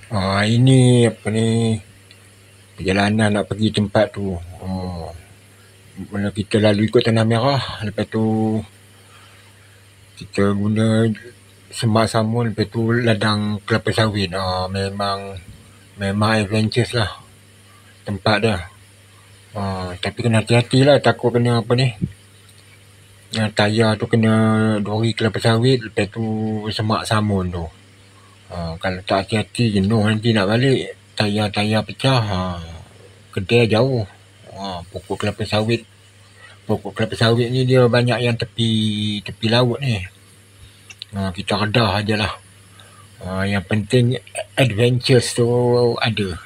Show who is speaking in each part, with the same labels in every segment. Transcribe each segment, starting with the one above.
Speaker 1: Ini apa ni, perjalanan nak pergi tempat tu. Mana kita lalu ikut Tanah Merah, lepas tu kita guna semak samun, lepas tu ladang kelapa sawit. Memang adventures lah tempat dia. Tapi kena hati-hati lah, takut kena apa ni, tayar tu kena dori kelapa sawit, lepas tu semak samun tu. Kalau tak hati-hati, jenuh nanti nak balik. Tayar pecah, kedai jauh. Pokok kelapa sawit ni dia banyak yang tepi laut ni. Kita redah aje lah. Yang penting adventures tu ada.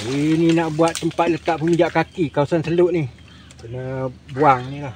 Speaker 1: Ini nak buat tempat letak pemijak kaki kawasan Seluk ni. Kena buang ni lah.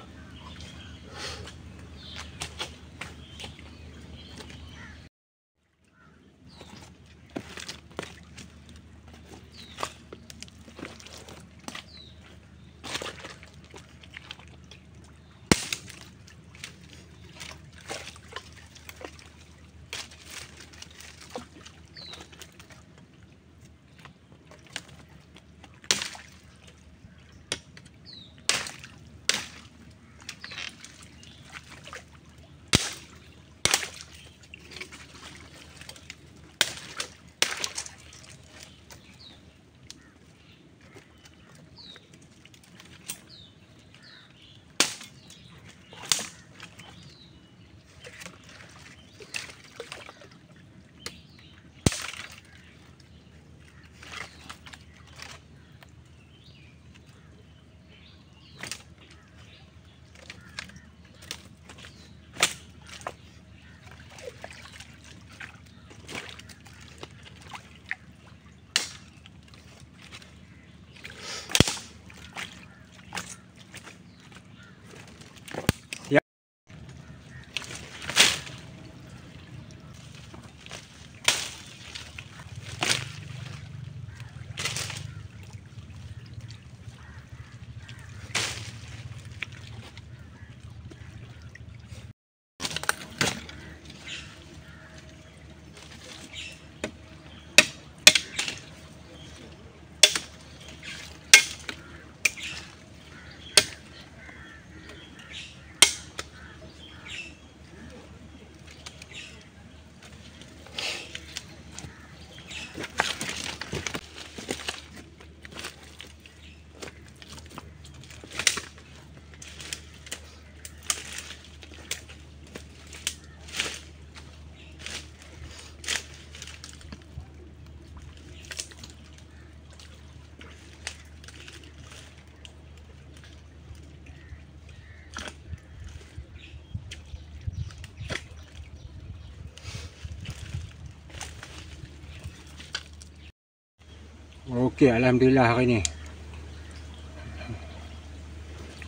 Speaker 1: Okey, alhamdulillah hari ni.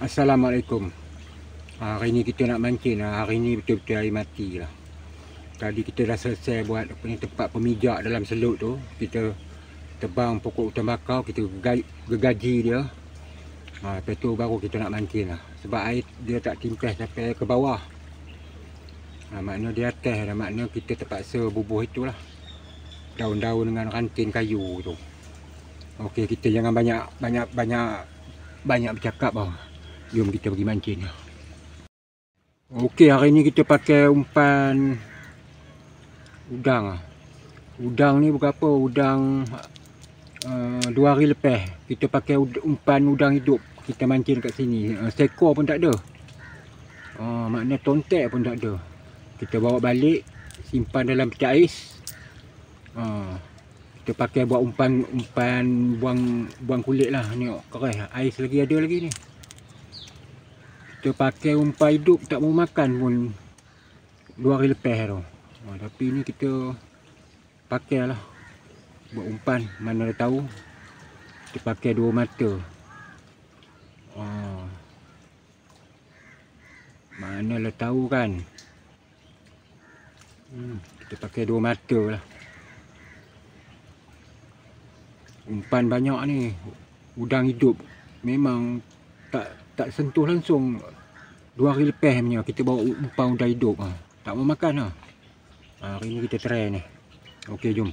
Speaker 1: Assalamualaikum. Hari ni kita nak mancing. Hari ni betul-betul air mati lah. Tadi kita dah selesai buat apa ni, tempat pemijak dalam Seluk tu. Kita tebang pokok hutan bakau, kita gergaji dia. Lepas tu baru kita nak mancing lah. Sebab air dia tak timpah sampai ke bawah. Makna di atas dah, makna kita terpaksa bubuh itulah. Daun-daun dengan ranting kayu tu. Okey, kita jangan banyak bercakap lah. Jom kita pergi mancing. Okey, hari ni kita pakai umpan udang. Udang ni bukan apa, udang 2 hari lepas kita pakai umpan udang hidup. Kita mancing kat sini. Seekor pun tak ada. Makna tontek pun tak ada. Kita bawa balik, simpan dalam pecak ais. Kita pakai buat umpan buang kulit lah. Ni keras, ais lagi ada lagi ni. Kita pakai umpan hidup tak mau makan pun 2 hari lepas tu. Tapi ni kita pakai lah buat umpan, mana dah tahu. Kita pakai 2 mata. Mana lah tahu kan. Kita pakai 2 mata lah. Umpan banyak ni, udang hidup. Memang tak sentuh langsung. 2 hari lepas punya kita bawa umpan udang hidup. Tak mau makan lah. Hari ni kita try ni. Okey, jom.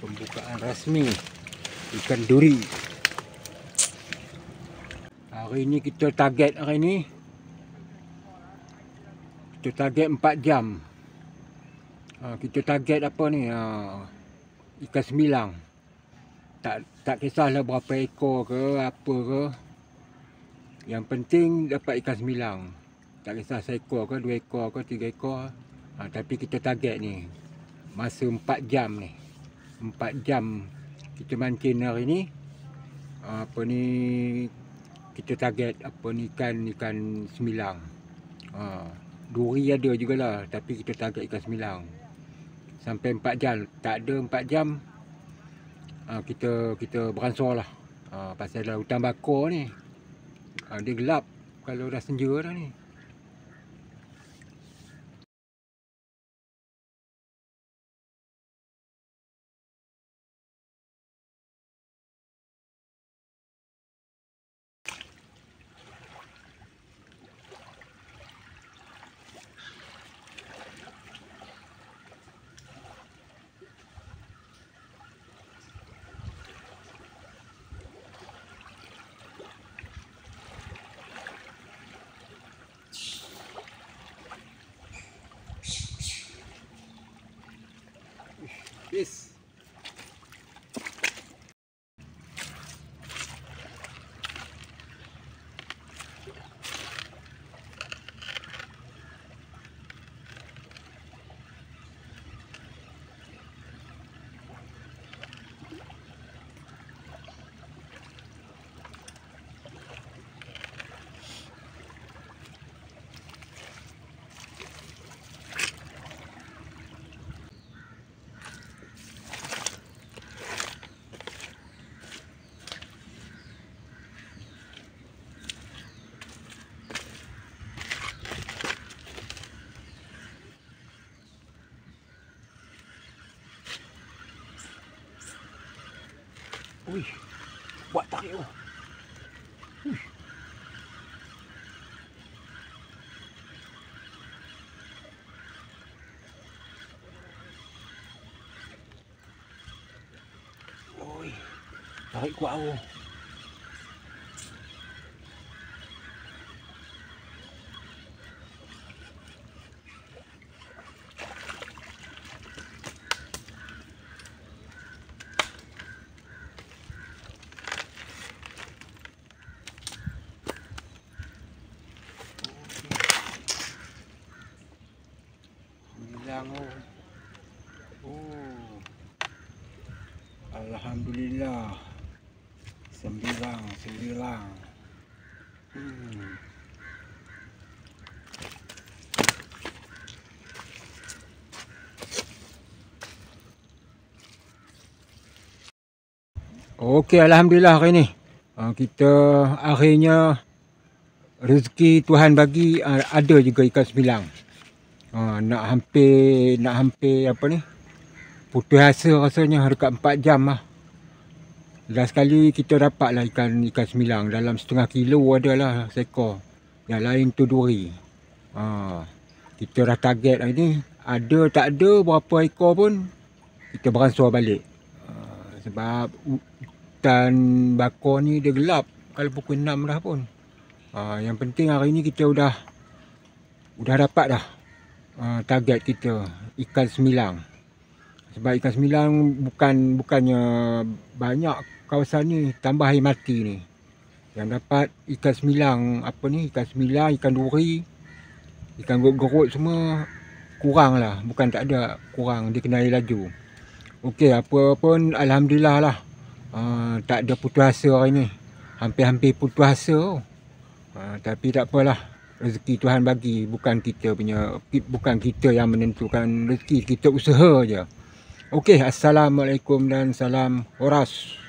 Speaker 1: Pembukaan rasmi ikan duri. Hari ni kita target, hari ni kita target 4 jam. Kita target apa ni, ikan semilang. Tak kisahlah berapa ekor ke apa ke, yang penting dapat ikan semilang. Tak kisah seekor ke, 2 ekor ke, 3 ekor. Tapi kita target ni masa 4 jam ni. 4 jam kita mancing hari ni. Apa ni, kita target apa ni, ikan semilang. Duri ada jugalah, tapi kita target ikan semilang. Sampai 4 jam. Tak ada 4 jam, kita beransur lah. Pasal dah hutan bakar ni. Dia gelap kalau dah senja dah ni. Yes. Wih, buat tarik tu. tarik kuat awak. Alhamdulillah. 9. Okey, alhamdulillah hari ni. Kita akhirnya rezeki Tuhan bagi, ada juga ikan semilang. Nak hampir apa ni? Putus asa rasanya dekat 4 jam lah. Last kali kita dapat lah ikan semilang dalam 1/2 kilo adalah seekor. Yang lain tu duri. Kita dah target hari ni. Ada tak ada berapa ekor pun kita beransur balik. Sebab hutan bakar ni dia gelap kalau pukul 6 dah pun. Yang penting hari ni kita udah dapat dah target kita ikan semilang. Sebab ikan semilang bukannya banyak kawasan ni, tambah air mati ni. Yang dapat ikan semilang ikan semilang, ikan duri, ikan gerut semua kurang lah, bukan tak ada, kurang, dia kena air laju. Okey, apa pun alhamdulillah lah. Tak ada putus asa hari ni. Hampir-hampir putus asa. Tapi tak apalah. Rezeki Tuhan bagi, bukan kita yang menentukan rezeki, kita usaha je. Okey, assalamualaikum dan salam horas.